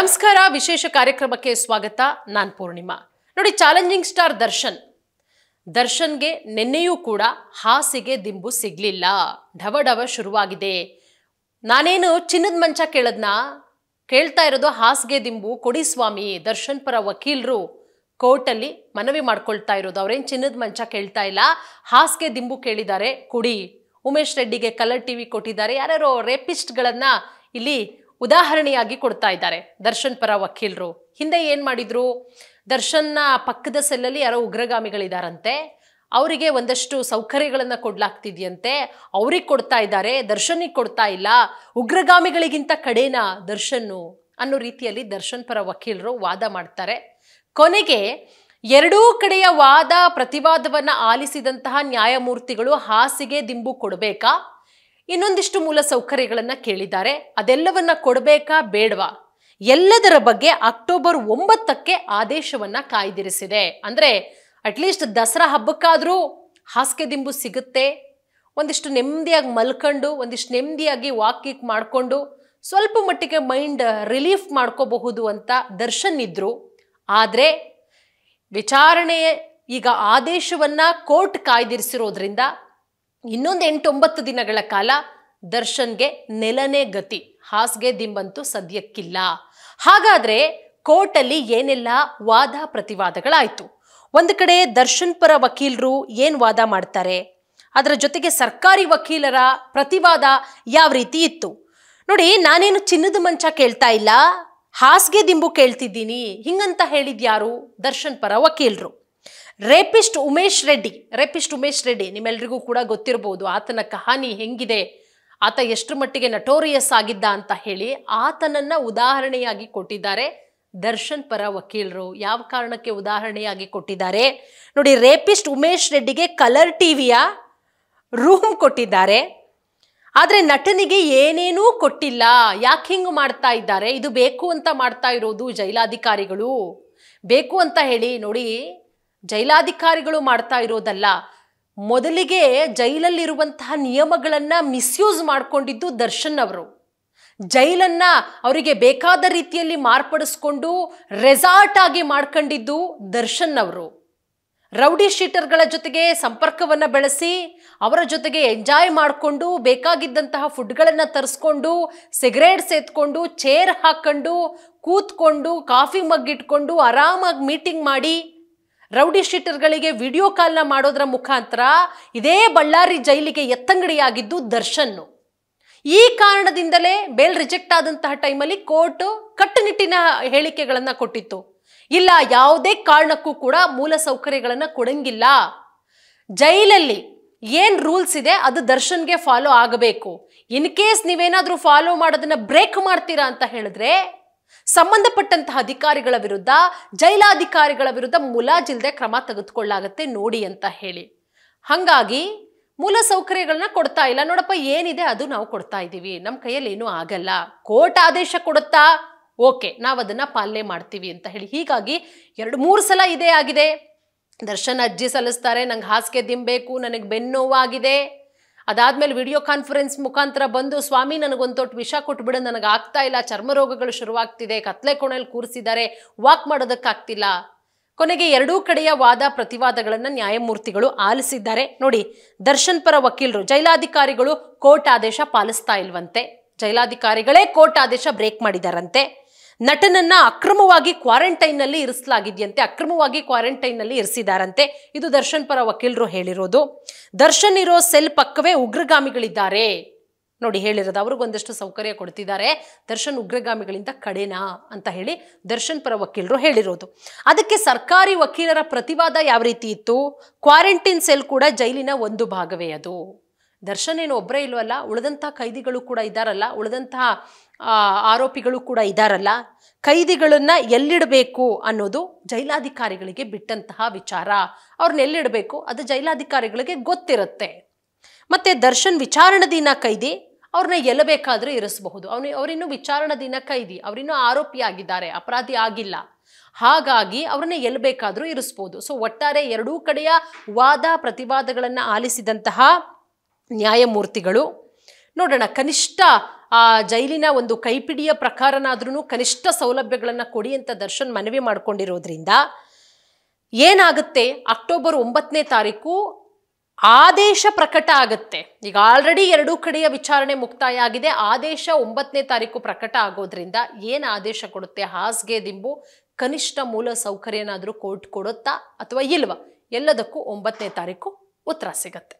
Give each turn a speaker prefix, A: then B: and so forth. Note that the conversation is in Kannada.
A: ನಮಸ್ಕಾರ ವಿಶೇಷ ಕಾರ್ಯಕ್ರಮಕ್ಕೆ ಸ್ವಾಗತ ನಾನು ಪೂರ್ಣಿಮಾ ನೋಡಿ ಚಾಲೆಂಜಿಂಗ್ ಸ್ಟಾರ್ ದರ್ಶನ್ಗೆ ನಿನ್ನೆಯೂ ಕೂಡ ಹಾಸಿಗೆ ದಿಂಬು ಸಿಗ್ಲಿಲ್ಲ ಢವಢವ ಶುರುವಾಗಿದೆ ನಾನೇನು ಚಿನ್ನದ ಮಂಚ ಕೇಳ್ತಾ ಇರೋದು ಹಾಸಿಗೆ ದಿಂಬು ಕೊಡಿ ಸ್ವಾಮಿ ದರ್ಶನ್ ಪರ ವಕೀಲರು ಕೋರ್ಟ್ ಅಲ್ಲಿ ಮನವಿ ಮಾಡ್ಕೊಳ್ತಾ ಇರೋದು ಅವರೇನು ಚಿನ್ನದ ಮಂಚ ಕೇಳ್ತಾ ಇಲ್ಲ ಹಾಸಿಗೆ ದಿಂಬು ಕೇಳಿದ್ದಾರೆ ಕೊಡಿ ಉಮೇಶ್ ರೆಡ್ಡಿಗೆ ಕಲರ್ ಟಿವಿ ಕೊಟ್ಟಿದ್ದಾರೆ ಯಾರ್ಯಾರೋ ರೇಪಿಸ್ಟ್ಗಳನ್ನ ಇಲ್ಲಿ ಉದಾಹರಣೆಯಾಗಿ ಕೊಡ್ತಾ ಇದ್ದಾರೆ ದರ್ಶನ್ ಪರ ವಕೀಲರು ಹಿಂದೆ ಏನು ಮಾಡಿದ್ರು ದರ್ಶನ್ನ ಪಕ್ಕದ ಸೆಲ್ಲಲ್ಲಿ ಯಾರೋ ಉಗ್ರಗಾಮಿಗಳಿದಾರಂತೆ ಅವರಿಗೆ ಒಂದಷ್ಟು ಸೌಕರ್ಯಗಳನ್ನು ಕೊಡ್ಲಾಗ್ತಿದೆಯಂತೆ ಅವ್ರಿಗೆ ಕೊಡ್ತಾ ಇದ್ದಾರೆ ದರ್ಶನಿಗೆ ಕೊಡ್ತಾ ಇಲ್ಲ ಉಗ್ರಗಾಮಿಗಳಿಗಿಂತ ಕಡೇನಾ ದರ್ಶನ್ನು ಅನ್ನೋ ರೀತಿಯಲ್ಲಿ ದರ್ಶನ್ ಪರ ವಕೀಲರು ವಾದ ಮಾಡ್ತಾರೆ ಕೊನೆಗೆ ಎರಡೂ ಕಡೆಯ ವಾದ ಪ್ರತಿವಾದವನ್ನ ಆಲಿಸಿದಂತಹ ನ್ಯಾಯಮೂರ್ತಿಗಳು ಹಾಸಿಗೆ ದಿಂಬು ಕೊಡಬೇಕಾ ಇನ್ನೊಂದಿಷ್ಟು ಮೂಲ ಸೌಕರ್ಯಗಳನ್ನು ಕೇಳಿದ್ದಾರೆ ಅದೆಲ್ಲವನ್ನ ಕೊಡಬೇಕಾ ಬೇಡವಾ ಎಲ್ಲದರ ಬಗ್ಗೆ ಅಕ್ಟೋಬರ್ 9ಕ್ಕೆ ಆದೇಶವನ್ನ ಕಾಯ್ದಿರಿಸಿದೆ ಅಂದ್ರೆ ಅಟ್ಲೀಸ್ಟ್ ದಸರಾ ಹಬ್ಬಕ್ಕಾದ್ರೂ ಹಾಸಿಗೆ ದಿಂಬು ಸಿಗುತ್ತೆ ಒಂದಿಷ್ಟು ನೆಮ್ಮದಿಯಾಗಿ ಮಲ್ಕೊಂಡು ಒಂದಿಷ್ಟು ನೆಮ್ಮದಿಯಾಗಿ ವಾಕಿಂಗ್ ಮಾಡಿಕೊಂಡು ಸ್ವಲ್ಪ ಮಟ್ಟಿಗೆ ಮೈಂಡ್ ರಿಲೀಫ್ ಮಾಡ್ಕೋಬಹುದು ಅಂತ ದರ್ಶನ್ ಇದ್ರು ಆದರೆ ವಿಚಾರಣೆ ಈಗ ಆದೇಶವನ್ನ ಕೋರ್ಟ್ ಕಾಯ್ದಿರಿಸಿರೋದ್ರಿಂದ ಇನ್ನೊಂದು 8-9 ದಿನಗಳ ಕಾಲ ದರ್ಶನ್ಗೆ ನೆಲನೇ ಗತಿ ಹಾಸಿಗೆ ದಿಂಬಂತೂ ಸದ್ಯಕ್ಕಿಲ್ಲ ಹಾಗಾದ್ರೆ ಕೋರ್ಟಲ್ಲಿ ಏನೆಲ್ಲ ವಾದ ಪ್ರತಿವಾದಗಳಾಯ್ತು ಒಂದು ಕಡೆ ದರ್ಶನ್ ಪರ ವಕೀಲರು ಏನ್ ವಾದ ಮಾಡ್ತಾರೆ ಅದರ ಜೊತೆಗೆ ಸರ್ಕಾರಿ ವಕೀಲರ ಪ್ರತಿವಾದ ಯಾವ ರೀತಿ ಇತ್ತು ನೋಡಿ ನಾನೇನು ಚಿನ್ನದ ಮಂಚ ಕೇಳ್ತಾ ಇಲ್ಲ ಹಾಸಿಗೆ ದಿಂಬು ಕೇಳ್ತಿದ್ದೀನಿ ಹಿಂಗಂತ ಹೇಳಿದ್ಯಾರು ದರ್ಶನ್ ಪರ ವಕೀಲರು ರೇಪಿಸ್ಟ್ ಉಮೇಶ್ ರೆಡ್ಡಿ ನಿಮ್ಮೆಲ್ರಿಗೂ ಕೂಡ ಗೊತ್ತಿರಬಹುದು ಆತನ ಕಹಾನಿ ಹೆಂಗಿದೆ ಆತ ಎಷ್ಟು ಮಟ್ಟಿಗೆ ನಟೋರಿಯಸ್ ಆಗಿದ್ದ ಅಂತ ಹೇಳಿ ಆತನನ್ನ ಉದಾಹರಣೆಯಾಗಿ ಕೊಟ್ಟಿದ್ದಾರೆ ದರ್ಶನ್ ಪರ ವಕೀಲರು ಯಾವ ಕಾರಣಕ್ಕೆ ಉದಾಹರಣೆಯಾಗಿ ಕೊಟ್ಟಿದ್ದಾರೆ ನೋಡಿ ರೇಪಿಸ್ಟ್ ಉಮೇಶ್ ರೆಡ್ಡಿಗೆ ಕಲರ್ ಟಿವಿಯ ರೂಮ್ ಕೊಟ್ಟಿದ್ದಾರೆ ಆದ್ರೆ ನಟನಿಗೆ ಏನೇನೂ ಕೊಟ್ಟಿಲ್ಲ ಯಾಕೆ ಹಿಂಗ್ ಮಾಡ್ತಾ ಇದ್ದಾರೆ ಇದು ಬೇಕು ಅಂತ ಮಾಡ್ತಾ ಇರೋದು ಜೈಲಾಧಿಕಾರಿಗಳು ಬೇಕು ಅಂತ ಹೇಳಿ ನೋಡಿ ಜೈಲಾಧಿಕಾರಿಗಳು ಮಾಡ್ತಾ ಇರೋದಲ್ಲ ಮೊದಲಿಗೆ ಜೈಲಲ್ಲಿರುವಂತಹ ನಿಯಮಗಳನ್ನ ಮಿಸ್ಯೂಸ್ ಮಾಡ್ಕೊಂಡಿದ್ದು ದರ್ಶನ್ ಅವರು ಜೈಲನ್ನ ಅವರಿಗೆ ಬೇಕಾದ ರೀತಿಯಲ್ಲಿ ಮಾರ್ಪಡಿಸ್ಕೊಂಡು ರೆಸಾರ್ಟ್ ಆಗಿ ಮಾಡ್ಕೊಂಡಿದ್ದು ದರ್ಶನ್ ಅವರು ರೌಡಿ ಶೀಟರ್ಗಳ ಜೊತೆಗೆ ಸಂಪರ್ಕವನ್ನ ಬೆಳೆಸಿ ಅವರ ಜೊತೆಗೆ ಎಂಜಾಯ್ ಮಾಡಿಕೊಂಡು ಬೇಕಾಗಿದ್ದಂತಹ ಫುಡ್ಗಳನ್ನ ತರಿಸ್ಕೊಂಡು ಸಿಗರೇಟ್ ಸೇತ್ಕೊಂಡು ಚೇರ್ ಹಾಕೊಂಡು ಕೂತ್ಕೊಂಡು ಕಾಫಿ ಮಗ್ ಇಟ್ಕೊಂಡು ಆರಾಮಾಗಿ ಮೀಟಿಂಗ್ ಮಾಡಿ ರೌಡಿ ಶೀಟರ್ಗಳಿಗೆ ವಿಡಿಯೋ ಕಾಲ್ನ ಮಾಡೋದ್ರ ಮುಖಾಂತರ ಇದೇ ಬಳ್ಳಾರಿ ಜೈಲಿಗೆ ಎತ್ತಂಗಡಿಯಾಗಿದ್ದು ದರ್ಶನ್ ಈ ಕಾರಣದಿಂದಲೇ ಬೇಲ್ ರಿಜೆಕ್ಟ್ ಆದಂತಹ ಟೈಮಲ್ಲಿ ಕೋರ್ಟ್ ಕಟ್ಟುನಿಟ್ಟಿನ ಹೇಳಿಕೆಗಳನ್ನ ಕೊಟ್ಟಿತ್ತು ಇಲ್ಲ ಯಾವುದೇ ಕಾರಣಕ್ಕೂ ಕೂಡ ಮೂಲ ಸೌಕರ್ಯಗಳನ್ನ ಕೊಡಂಗಿಲ್ಲ ಜೈಲಲ್ಲಿ ಏನ್ ರೂಲ್ಸ್ ಇದೆ ಅದು ದರ್ಶನ್ಗೆ ಫಾಲೋ ಆಗಬೇಕು ಇನ್ ಕೇಸ್ ನೀವೇನಾದ್ರೂ ಫಾಲೋ ಮಾಡೋದನ್ನ ಬ್ರೇಕ್ ಮಾಡ್ತೀರಾ ಅಂತ ಹೇಳಿದ್ರೆ ಸಂಬಂಧಪಟ್ಟಂತಹ ಅಧಿಕಾರಿಗಳ ವಿರುದ್ಧ ಜೈಲಾಧಿಕಾರಿಗಳ ವಿರುದ್ಧ ಮುಲಾಜಿಲ್ದೆ ಕ್ರಮ ತೆಗೆದುಕೊಳ್ಳಾಗತ್ತೆ ನೋಡಿ ಅಂತ ಹೇಳಿ ಹಾಗಾಗಿ ಮೂಲ ಸೌಕರ್ಯಗಳನ್ನ ಕೊಡ್ತಾ ಇಲ್ಲ ನೋಡಪ್ಪ ಏನಿದೆ ಅದು ನಾವು ಕೊಡ್ತಾ ಇದ್ದೀವಿ ನಮ್ಮ ಕೈಯಲ್ಲಿ ಏನೂ ಆಗಲ್ಲ ಕೋರ್ಟ್ ಆದೇಶ ಕೊಡುತ್ತಾ ಓಕೆ ನಾವು ಅದನ್ನ ಪಾಲನೆ ಮಾಡ್ತೀವಿ ಅಂತ ಹೇಳಿ ಹೀಗಾಗಿ 2-3 ಸಲ ಇದೇ ಆಗಿದೆ ದರ್ಶನ್ ಅರ್ಜಿ ಸಲ್ಲಿಸ್ತಾರೆ ನಂಗೆ ಹಾಸಿಗೆ ದಿಂಬೇಕು ನನಗೆ ಬೆನ್ನೋವಾಗಿದೆ ಅದಾದ್ಮೇಲೆ ವಿಡಿಯೋ ಕಾನ್ಫರೆನ್ಸ್ ಮುಖಾಂತರ ಬಂದು ಸ್ವಾಮಿ ನನಗೊಂದು ತೊಟ್ಟು ವಿಷ ಕೊಟ್ಬಿಡು ನನಗೆ ಆಗ್ತಾ ಇಲ್ಲ ಚರ್ಮ ರೋಗಗಳು ಶುರುವಾಗ್ತಿದೆ ಕತ್ಲೆ ಕೋಣೆಯಲ್ಲಿ ಕೂರಿಸಿದ್ದಾರೆ ವಾಕ್ ಮಾಡೋದಕ್ಕಾಗ್ತಿಲ್ಲ ಕೊನೆಗೆ ಎರಡೂ ಕಡೆಯ ವಾದ ಪ್ರತಿವಾದಗಳನ್ನ ನ್ಯಾಯಮೂರ್ತಿಗಳು ಆಲಿಸಿದ್ದಾರೆ ನೋಡಿ ದರ್ಶನ್ ಪರ ವಕೀಲರು ಜೈಲಾಧಿಕಾರಿಗಳು ಕೋರ್ಟ್ ಆದೇಶ ಪಾಲಿಸ್ತಾ ಇಲ್ವಂತೆ ಜೈಲಾಧಿಕಾರಿಗಳೇ ಕೋರ್ಟ್ ಆದೇಶ ಬ್ರೇಕ್ ಮಾಡಿದಾರಂತೆ ನಟನನ್ನ ಅಕ್ರಮವಾಗಿ ಕ್ವಾರಂಟೈನ್ ನಲ್ಲಿ ಇರಿಸಲಾಗಿದೆಯಂತೆ ಅಕ್ರಮವಾಗಿ ಕ್ವಾರಂಟೈನ್ ನಲ್ಲಿ ಇರಿಸಿದಾರಂತೆ ಇದು ದರ್ಶನ್ ಪರ ವಕೀಲರು ಹೇಳಿರೋದು ದರ್ಶನ್ ಇರೋ ಸೆಲ್ ಪಕ್ಕವೇ ಉಗ್ರಗಾಮಿಗಳಿದ್ದಾರೆ ನೋಡಿ ಹೇಳಿರೋದು ಅವ್ರಿಗೊಂದಷ್ಟು ಸೌಕರ್ಯ ಕೊಡ್ತಿದ್ದಾರೆ ದರ್ಶನ್ ಉಗ್ರಗಾಮಿಗಳಿಂದ ಕಡೆನಾ ಅಂತ ಹೇಳಿ ದರ್ಶನ್ ಪರ ವಕೀಲರು ಹೇಳಿರೋದು ಅದಕ್ಕೆ ಸರ್ಕಾರಿ ವಕೀಲರ ಪ್ರತಿವಾದ ಯಾವ ರೀತಿ ಇತ್ತು ಕ್ವಾರಂಟೈನ್ ಸೆಲ್ ಕೂಡ ಜೈಲಿನ ಒಂದು ಭಾಗವೇ ಅದು ದರ್ಶನ್ ಏನು ಒಬ್ಬರೇ ಇಲ್ವಲ್ಲ ಉಳಿದಂತಹ ಕೈದಿಗಳು ಕೂಡ ಇದ್ದಾರಲ್ಲ ಉಳಿದಂತಹ ಆರೋಪಿಗಳು ಕೂಡ ಇದ್ದಾರಲ್ಲ ಕೈದಿಗಳನ್ನ ಎಲ್ಲಿಡಬೇಕು ಅನ್ನೋದು ಜೈಲಾಧಿಕಾರಿಗಳಿಗೆ ಬಿಟ್ಟಂತಹ ವಿಚಾರ ಅವ್ರನ್ನ ಎಲ್ಲಿಡಬೇಕು ಅದು ಜೈಲಾಧಿಕಾರಿಗಳಿಗೆ ಗೊತ್ತಿರುತ್ತೆ ಮತ್ತೆ ದರ್ಶನ್ ವಿಚಾರಣಾಧೀನ ಕೈದಿ ಅವ್ರನ್ನ ಎಲ್ಲ ಬೇಕಾದ್ರೂ ಇರಿಸಬಹುದು ಅವರಿನ್ನೂ ವಿಚಾರಣಾಧೀನ ಕೈದಿ ಅವರಿನ್ನೂ ಆರೋಪಿ ಆಗಿದ್ದಾರೆ ಅಪರಾಧಿ ಆಗಿಲ್ಲ ಹಾಗಾಗಿ ಅವ್ರನ್ನ ಎಲ್ಲಿ ಬೇಕಾದ್ರೂ ಇರಿಸಬಹುದು ಸೊ ಒಟ್ಟಾರೆ ಎರಡೂ ಕಡೆಯ ವಾದ ಪ್ರತಿವಾದಗಳನ್ನ ಆಲಿಸಿದಂತಹ ನ್ಯಾಯಮೂರ್ತಿಗಳು ನೋಡೋಣ ಕನಿಷ್ಠ ಆ ಜೈಲಿನ ಒಂದು ಕೈಪಿಡಿಯ ಪ್ರಕಾರನಾದ್ರೂ ಕನಿಷ್ಠ ಸೌಲಭ್ಯಗಳನ್ನು ಕೊಡಿ ಅಂತ ದರ್ಶನ್ ಮನವಿ ಮಾಡ್ಕೊಂಡಿರೋದ್ರಿಂದ ಏನಾಗುತ್ತೆ, ಅಕ್ಟೋಬರ್ 9ನೇ ತಾರೀಕು ಆದೇಶ ಪ್ರಕಟ ಆಗುತ್ತೆ. ಈಗ ಆಲ್ರೆಡಿ ಎರಡೂ ಕಡೆಯ ವಿಚಾರಣೆ ಮುಕ್ತಾಯ ಆಗಿದೆ. ಆದೇಶ 9ನೇ ತಾರೀಕು ಪ್ರಕಟ ಆಗೋದ್ರಿಂದ ಏನು ಆದೇಶ ಕೊಡುತ್ತೆ, ಹಾಸ್ಗೆ ದಿಂಬು ಕನಿಷ್ಠ ಮೂಲ ಸೌಕರ್ಯನಾದರೂ ಕೋರ್ಟ್ ಕೊಡುತ್ತಾ ಅಥವಾ ಇಲ್ವಾ, ಎಲ್ಲದಕ್ಕೂ 9ನೇ ತಾರೀಕು ಉತ್ತರ ಸಿಗತ್ತೆ.